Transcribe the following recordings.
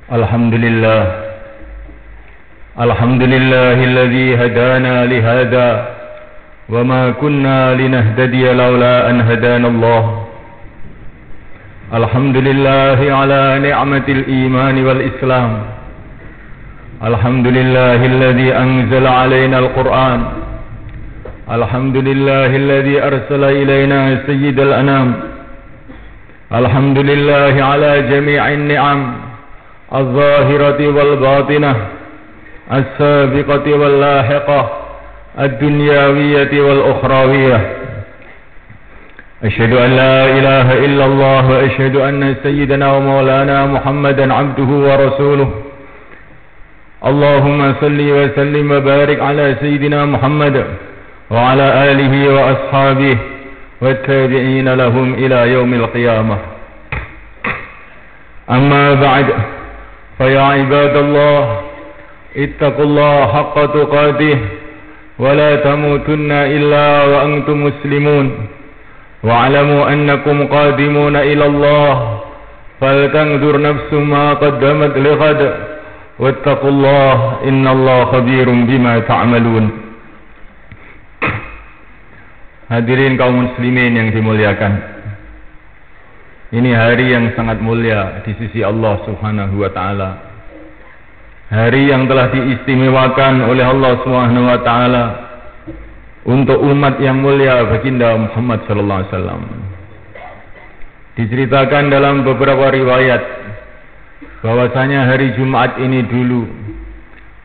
Alhamdulillah alladzi hadana lihada wa ma kunna linahtadiya laula an hadana Allah. Alhamdulillah ala ni'matil iman wal islam. Alhamdulillahilladzi anzala alaina al-Qur'an. Alhamdulillahilladzi arsala ilaina sayyidal anam. Alhamdulillah ala jami'in ni'am al-zahirati wal batinah, al-sabiqati wal lahiqah, al-dunyawiyati wal ukhrawiyah. Asyhadu an la ilaha illallah wa asyhadu anna sayyidana wa maulana Muhammadan abduhu wa rasuluh. Allahumma salli wa sallim wa barik ala sayyidina Muhammad wa ala alihi wa ashabihi wa tabi'ina lahum ila yaumil qiyamah. Amma ba'd, fa ya ibadallah ittaqullaha haqqa tuqatih wa la tamutunna illa wa antum muslimun. Wa'lamu annakum qadimuna ila Allah, faltanzur nafsum ma qaddamat lighad, wattaqullaha innallaha khabirum bima ta'malun. Hadirin kaum muslimin yang dimuliakan, ini hari yang sangat mulia di sisi Allah Subhanahu wa taala. Hari yang telah diistimewakan oleh Allah Subhanahu wa taala untuk umat yang mulia baginda Muhammad sallallahu alaihi wasallam. Diceritakan dalam beberapa riwayat bahwasanya hari Jumat ini dulu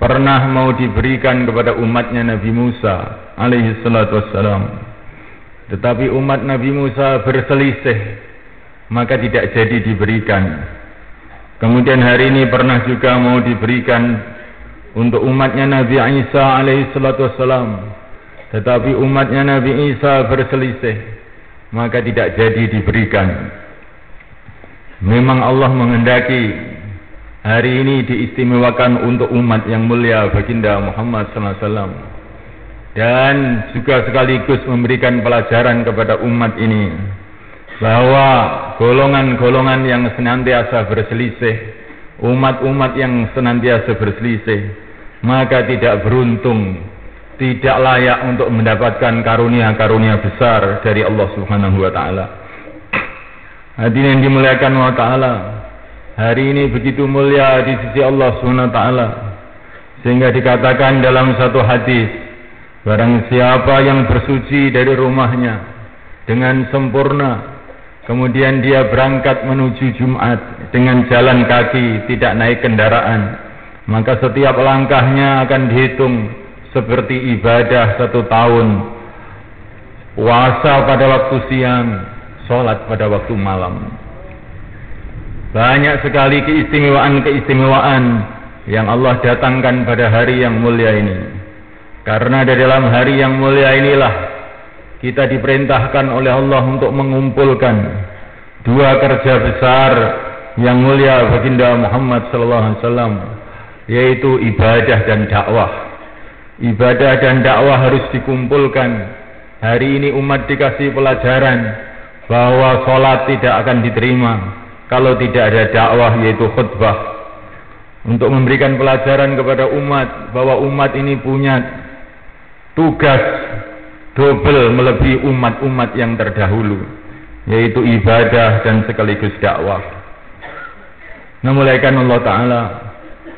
pernah mau diberikan kepada umatnya Nabi Musa alaihi salatu wassalam. Tetapi umat Nabi Musa berselisih, maka tidak jadi diberikan. Kemudian hari ini pernah juga mau diberikan untuk umatnya Nabi Isa alaihi salatu wassalam. Tetapi umatnya Nabi Isa berselisih, maka tidak jadi diberikan. Memang Allah menghendaki hari ini diistimewakan untuk umat yang mulia baginda Muhammad sallallahu alaihi wasallam, dan juga sekaligus memberikan pelajaran kepada umat ini bahwa golongan-golongan yang senantiasa berselisih, umat-umat yang senantiasa berselisih, maka tidak beruntung, tidak layak untuk mendapatkan karunia-karunia besar dari Allah Subhanahu wa taala. Hadirin yang dimuliakan wa taala, hari ini begitu mulia di sisi Allah Subhanahu wa taala, sehingga dikatakan dalam satu hadis, barang siapa yang bersuci dari rumahnya dengan sempurna, kemudian dia berangkat menuju Jumat dengan jalan kaki, tidak naik kendaraan, maka setiap langkahnya akan dihitung seperti ibadah 1 tahun, puasa pada waktu siang, sholat pada waktu malam. Banyak sekali keistimewaan-keistimewaan yang Allah datangkan pada hari yang mulia ini. Karena di dalam hari yang mulia inilah kita diperintahkan oleh Allah untuk mengumpulkan 2 kerja besar yang mulia baginda Muhammad sallallahu alaihi wasallam, yaitu ibadah dan dakwah. Ibadah dan dakwah harus dikumpulkan. Hari ini umat dikasih pelajaran bahwa sholat tidak akan diterima kalau tidak ada dakwah, yaitu khutbah. Untuk memberikan pelajaran kepada umat bahwa umat ini punya tugas double melebihi umat-umat yang terdahulu, yaitu ibadah dan sekaligus dakwah. Namuliakan Allah Ta'ala,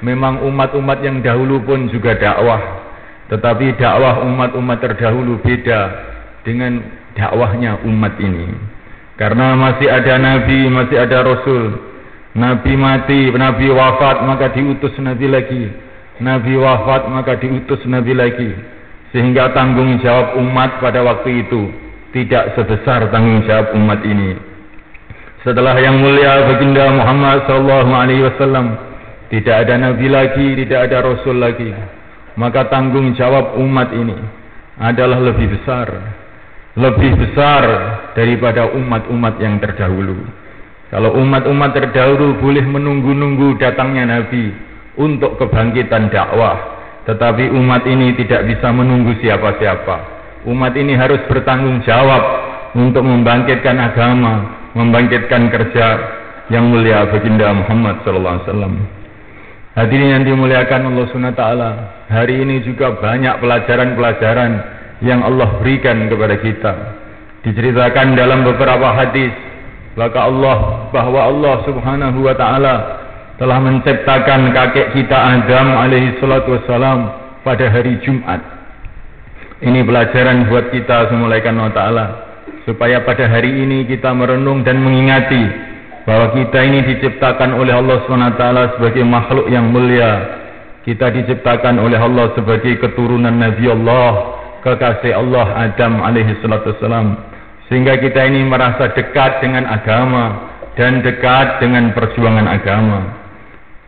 memang umat-umat yang dahulu pun juga dakwah, tetapi dakwah umat-umat terdahulu beda dengan dakwahnya umat ini. Karena masih ada nabi, masih ada rasul. Nabi mati, nabi wafat, maka diutus nabi lagi. Nabi wafat, maka diutus nabi lagi. Sehingga tanggung jawab umat pada waktu itu tidak sebesar tanggung jawab umat ini. Setelah yang mulia baginda Muhammad SAW, tidak ada nabi lagi, tidak ada rasul lagi, maka tanggung jawab umat ini adalah lebih besar daripada umat-umat yang terdahulu. Kalau umat-umat terdahulu boleh menunggu-nunggu datangnya Nabi untuk kebangkitan dakwah, tetapi umat ini tidak bisa menunggu siapa-siapa. Umat ini harus bertanggung jawab untuk membangkitkan agama, membangkitkan kerja yang mulia baginda Muhammad sallallahu alaihi wasallam. Hadirin yang dimuliakan Allah SWT, hari ini juga banyak pelajaran-pelajaran yang Allah berikan kepada kita. Diceritakan dalam beberapa hadis bahwa Allah Subhanahu wa taala telah menciptakan kakek kita Adam alaihi salatu wassalam pada hari Jumat. Ini pelajaran buat kita semulaikan Allah taala, supaya pada hari ini kita merenung dan mengingati bahwa kita ini diciptakan oleh Allah SWT sebagai makhluk yang mulia. Kita diciptakan oleh Allah sebagai keturunan Nabi Allah, kekasih Allah Adam alaihi salatu wassalam, sehingga kita ini merasa dekat dengan agama dan dekat dengan perjuangan agama.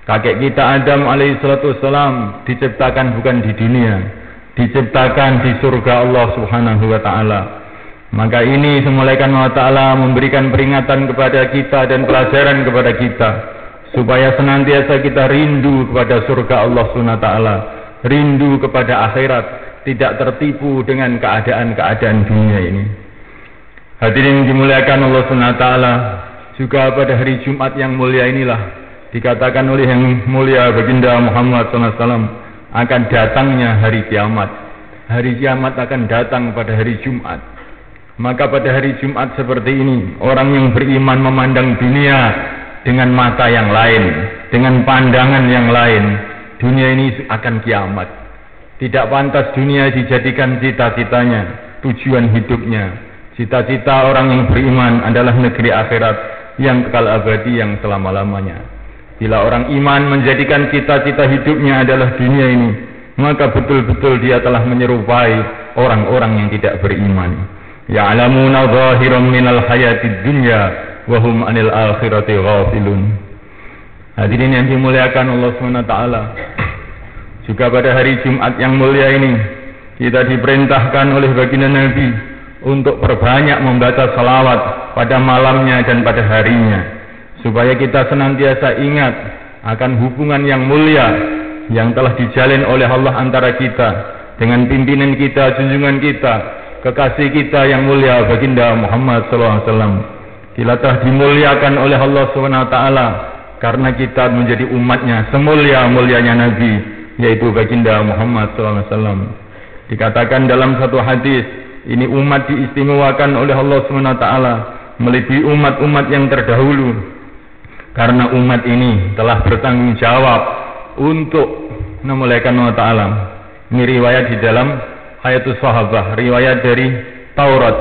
Kakek kita Adam alaihi salatu wassalam diciptakan bukan di dunia, diciptakan di surga Allah Subhanahu wa taala. Maka ini semulaikan Allah taala memberikan peringatan kepada kita dan pelajaran kepada kita, supaya senantiasa kita rindu kepada surga Allah Subhanahu wa taala, rindu kepada akhirat, tidak tertipu dengan keadaan-keadaan dunia ini. Hadirin dimuliakan Allah Subhanahu wa taala, juga pada hari Jumat yang mulia inilah dikatakan oleh yang mulia baginda Muhammad SAW akan datangnya hari kiamat. Hari kiamat akan datang pada hari Jumat. Maka pada hari Jumat seperti ini, orang yang beriman memandang dunia dengan mata yang lain, dengan pandangan yang lain. Dunia ini akan kiamat. Tidak pantas dunia dijadikan cita-citanya, tujuan hidupnya. Cita-cita orang yang beriman adalah negeri akhirat yang kekal abadi, yang selama-lamanya. Bila orang iman menjadikan cita-cita hidupnya adalah dunia ini, maka betul-betul dia telah menyerupai orang-orang yang tidak beriman. Ya'lamuna zahiran minal hayatid dunya wa hum 'anil akhirati ghafilun. Hadirin yang dimuliakan Allah SWT, juga pada hari Jumat yang mulia ini kita diperintahkan oleh baginda Nabi untuk perbanyak membaca salawat pada malamnya dan pada harinya, supaya kita senantiasa ingat akan hubungan yang mulia yang telah dijalin oleh Allah antara kita dengan pimpinan kita, junjungan kita, kekasih kita yang mulia baginda Muhammad SAW. Kita telah dimuliakan oleh Allah SWT karena kita menjadi umatnya semulia-mulianya Nabi, yaitu baginda Muhammad SAW. Dikatakan dalam satu hadis, ini umat diistimewakan oleh Allah SWT melebihi umat-umat yang terdahulu, karena umat ini telah bertanggung jawab untuk memuliakan Allah Ta'ala. Ini riwayat di dalam Hayatus Sahabah, riwayat dari Taurat,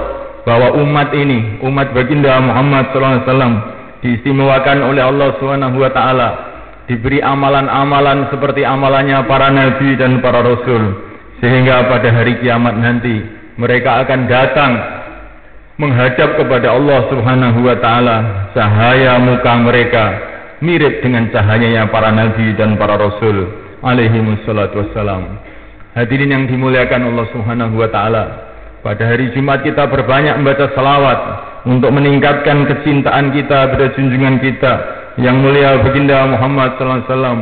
bahwa umat ini, umat baginda Muhammad SAW, diistimewakan oleh Allah SWT, diberi amalan-amalan seperti amalannya para nabi dan para rasul, sehingga pada hari kiamat nanti mereka akan datang menghadap kepada Allah Subhanahu wa taala. Cahaya muka mereka mirip dengan cahayanya para nabi dan para rasul alaihi wassalatu wassalam. Hadirin yang dimuliakan Allah Subhanahu wa taala, pada hari Jumat kita berbanyak membaca salawat untuk meningkatkan kecintaan kita pada junjungan kita yang mulia baginda Muhammad sallallahu alaihi wasallam.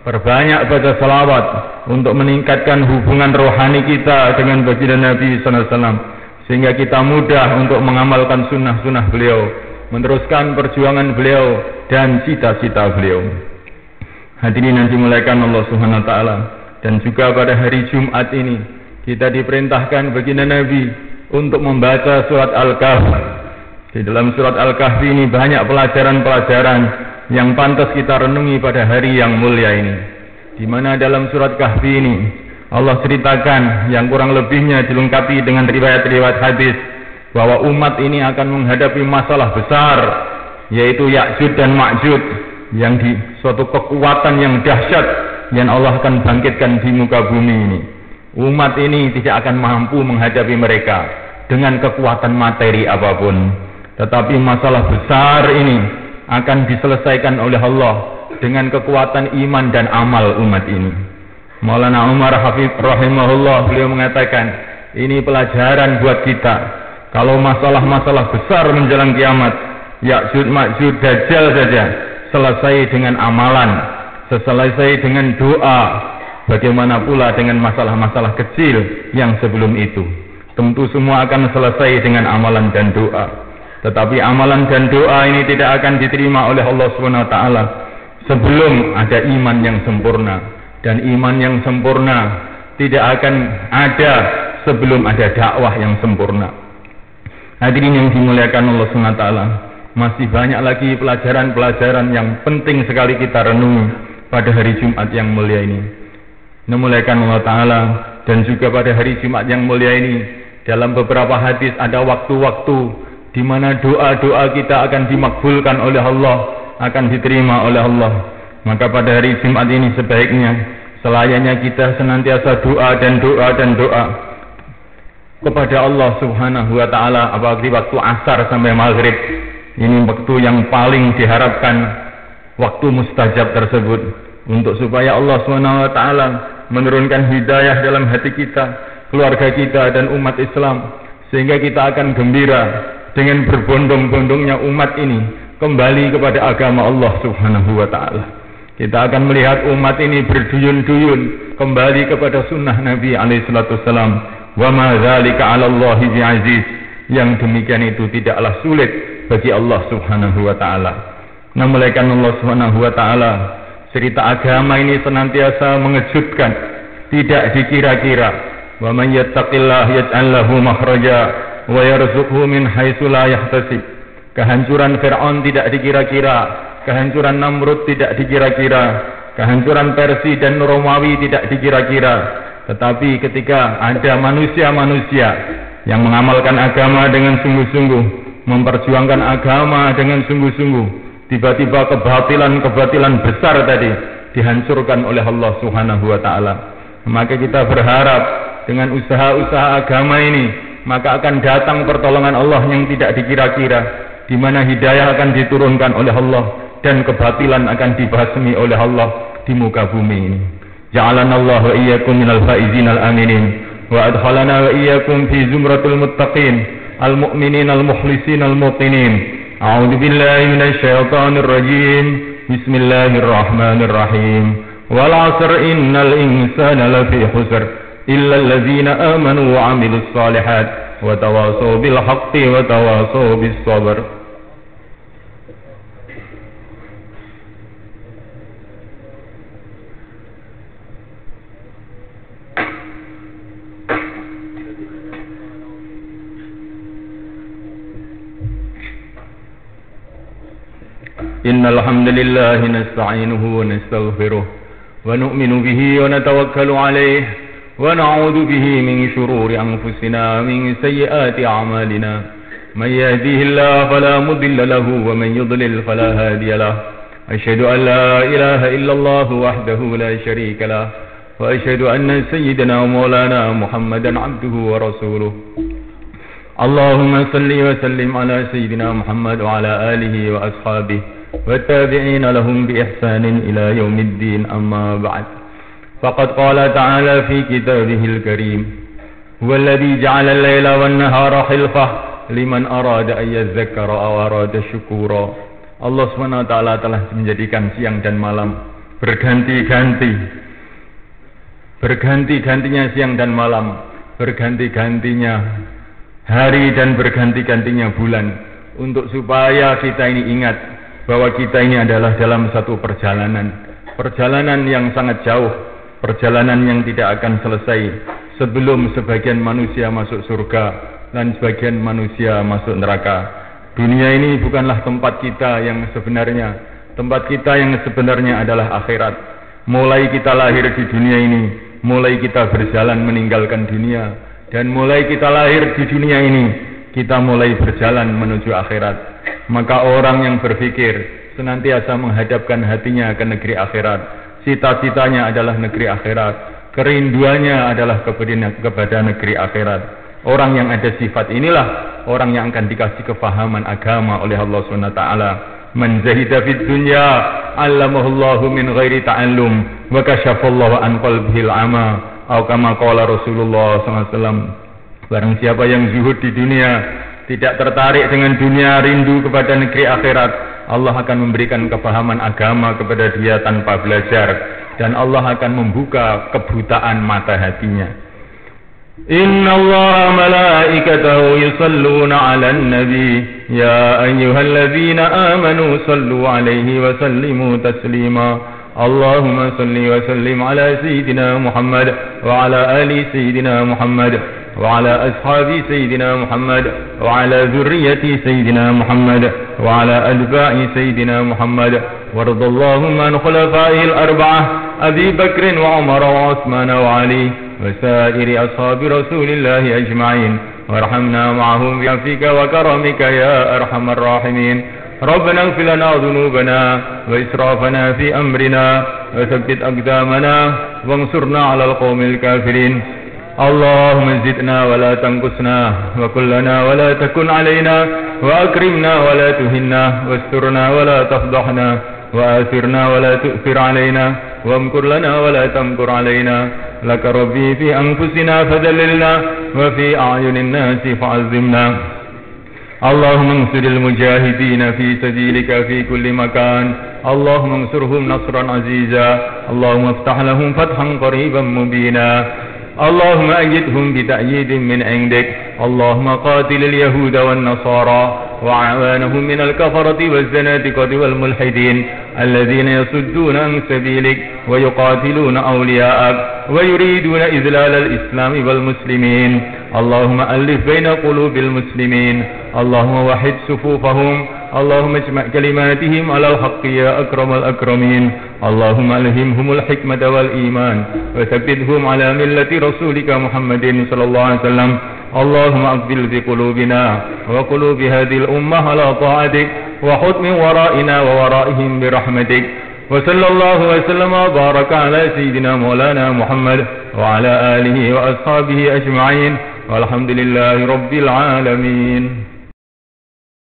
Berbanyak baca salawat untuk meningkatkan hubungan rohani kita dengan baginda Nabi sallallahu alaihi wasallam, sehingga kita mudah untuk mengamalkan sunnah-sunnah beliau, meneruskan perjuangan beliau dan cita-cita beliau. Hadirin yang dimuliakan Allah Subhanahu wa taala, dan juga pada hari Jumat ini kita diperintahkan baginda Nabi untuk membaca surat Al-Kahfi. Di dalam surat Al-Kahfi ini banyak pelajaran-pelajaran yang pantas kita renungi pada hari yang mulia ini, di mana dalam surat Kahfi ini Allah ceritakan yang kurang lebihnya dilengkapi dengan riwayat-riwayat hadis bahwa umat ini akan menghadapi masalah besar, yaitu Ya'jud dan Ma'jud, yang di suatu kekuatan yang dahsyat yang Allah akan bangkitkan di muka bumi ini. Umat ini tidak akan mampu menghadapi mereka dengan kekuatan materi apapun, tetapi masalah besar ini akan diselesaikan oleh Allah dengan kekuatan iman dan amal umat ini. Maulana Umar Hafidh rahimahullah, beliau mengatakan, ini pelajaran buat kita. Kalau masalah-masalah besar menjelang kiamat, Ya'jud Ma'jud Dajjal saja selesai dengan amalan, selesai dengan doa. Bagaimana pula dengan masalah-masalah kecil yang sebelum itu? Tentu semua akan selesai dengan amalan dan doa. Tetapi amalan dan doa ini tidak akan diterima oleh Allah SWT sebelum ada iman yang sempurna, dan iman yang sempurna tidak akan ada sebelum ada dakwah yang sempurna. Hadirin yang dimuliakan Allah SWT, masih banyak lagi pelajaran-pelajaran yang penting sekali kita renungi pada hari Jumat yang mulia ini. Memuliakan Allah Ta'ala, dan juga pada hari Jumat yang mulia ini, dalam beberapa hadis ada waktu-waktu di mana doa-doa kita akan dimakbulkan oleh Allah, akan diterima oleh Allah. Maka pada hari Jumat ini sebaiknya selayaknya kita senantiasa doa dan doa dan doa kepada Allah Subhanahu wa Ta'ala, apalagi waktu asar sampai maghrib. Ini waktu yang paling diharapkan, waktu mustajab tersebut, untuk supaya Allah Subhanahu wa Ta'ala menurunkan hidayah dalam hati kita, keluarga kita dan umat Islam, sehingga kita akan gembira dengan berbondong-bondongnya umat ini kembali kepada agama Allah Subhanahu wa Ta'ala. Kita akan melihat umat ini berduyun-duyun kembali kepada sunnah Nabi alaihi salatu wassalam. Wa ma dzalika 'ala Allahi bi'aziz. Yang demikian itu tidaklah sulit bagi Allah Subhanahu wa Ta'ala. Namuliakan Allah Subhanahu wa Ta'ala, cerita agama ini senantiasa mengejutkan, tidak dikira-kira. Wa man yattaqillaha yaj'al lahu makhraja wa yarzuqhu min haitsu la yahtasib. Kehancuran Fir'aun tidak dikira-kira, kehancuran Namrud tidak dikira-kira, kehancuran Persia dan Romawi tidak dikira-kira. Tetapi ketika ada manusia-manusia yang mengamalkan agama dengan sungguh-sungguh, memperjuangkan agama dengan sungguh-sungguh, tiba-tiba kebatilan-kebatilan besar tadi dihancurkan oleh Allah Subhanahu wa Ta'ala. Maka kita berharap dengan usaha-usaha agama ini, maka akan datang pertolongan Allah yang tidak dikira-kira, di mana hidayah akan diturunkan oleh Allah dan kebatilan akan dibasmi oleh Allah di muka bumi ini. Ja'alana Allah wa iyyakum minal faizin al-aminin, wa adkhalana wa iyyakum fi zumratul muttaqin al-mu'minin al-mukhlisin al-muqinin. A'udzu billahi minasy syaithanir rajim. Bismillahirrahmanirrahim. Wal 'asr innal insana lafi khusr illa alladzina amanu wa 'amilus shalihat wa tawasaw bil haqqi wa tawasaw bis sabr. Innal hamdalillah nasta'inuhu wa nastaghfiruh wa nu'minu bihi wa natawakkalu 'alayhi wa na'udzu bihi min shururi anfusina min sayyiati a'malina. May yahdihillahu fala mudilla lahu wa man yudlil fala hadiya lahu. Asyhadu an la ilaha illallah wahdahu la syarika lahu wa asyhadu anna sayyidana wa maulana Muhammadan 'abduhu wa rasuluh. Allahumma salli wa sallim ala sayyidina Muhammad wa ala alihi wa ashabihi والتابعين لهم بإحسان إلى يوم الدين. أما بعد، فقد قال تعالى في كتابه الكريم: هو الذي جعل الليل والنهار خلفة لمن أراد أن يذكر أو أراد شكورا. Allah SWT telah menjadikan siang dan malam berganti-ganti, berganti-gantinya siang dan malam, berganti-gantinya hari dan berganti-gantinya bulan, untuk supaya kita ini ingat bahwa kita ini adalah dalam satu perjalanan yang sangat jauh, perjalanan yang tidak akan selesai sebelum sebagian manusia masuk surga dan sebagian manusia masuk neraka. Dunia ini bukanlah tempat kita yang sebenarnya. Tempat kita yang sebenarnya adalah akhirat. Mulai kita lahir di dunia ini, mulai kita berjalan meninggalkan dunia, dan mulai kita lahir di dunia ini, kita mulai berjalan menuju akhirat. Maka orang yang berpikir senantiasa menghadapkan hatinya ke negeri akhirat, cita-citanya adalah negeri akhirat, kerinduannya adalah kepada negeri akhirat. Orang yang ada sifat inilah orang yang akan dikasih kefahaman agama oleh Allah SWT. Man zahida fid dunya 'allamahullahu min ghairi ta'allum wa kasyafallahu an qalbihil 'ama, atau kama qala Rasulullah SAW. Barang siapa yang zuhud di dunia, tidak tertarik dengan dunia, rindu kepada negeri akhirat, Allah akan memberikan kefahaman agama kepada dia tanpa belajar, dan Allah akan membuka kebutaan mata hatinya. إن الله ملائكته يصلون على النبي يا أيها الذين آمنوا صلوا عليه وسلموا تسليما اللهم صل وسلم على سيدنا محمد وعلى آل سيدنا محمد وعلى أصحاب سيدنا محمد وعلى ذرية سيدنا محمد وعلى أتباع سيدنا محمد وارض اللهم عن خلفائه الأربعة أبي بكر وعمر وعثمان وعلي وسائر أصحاب رسول الله أجمعين وارحمنا معهم بعفوك وكرمك يا أرحم الراحمين ربنا اغفر لنا ذنوبنا وإسرافنا في أمرنا وثبت أقدامنا وانصرنا على القوم الكافرين اللهم زدنا ولا تنقصنا وكلنا ولا تكن علينا وأكرمنا ولا تهنا واسترنا ولا تفضحنا وآثرنا ولا تؤثر علينا وامكر لنا ولا تمكر علينا لك ربي في أنفسنا فذللنا وفي أعين الناس فعظمنا اللهم انصر المجاهدين في سبيلك في كل مكان اللهم انصرهم نصرا عزيزا اللهم افتح لهم فتحا قريبا مبينا اللهم أيدهم بتأييد من عندك اللهم قاتل اليهود والنصارى وأعوانهم من الكفرة والزنادقة والملحدين الذين يصدون عن سبيلك ويقاتلون أولياءك ويريدون إذلال الإسلام والمسلمين اللهم ألف بين قلوب المسلمين اللهم وحد صفوفهم اللهم اجمع كلماتهم على الحق يا أكرم الأكرمين اللهم ألهمهم الحكمة والإيمان وثبتهم على ملة رسولك محمد صلى الله عليه وسلم اللهم أقبل في قلوبنا وقلوب هذه الأمة على طاعتك وحط من ورائنا وورائهم برحمتك وصلى الله وسلم وبارك على سيدنا مولانا محمد وعلى آله وأصحابه أجمعين والحمد لله رب العالمين.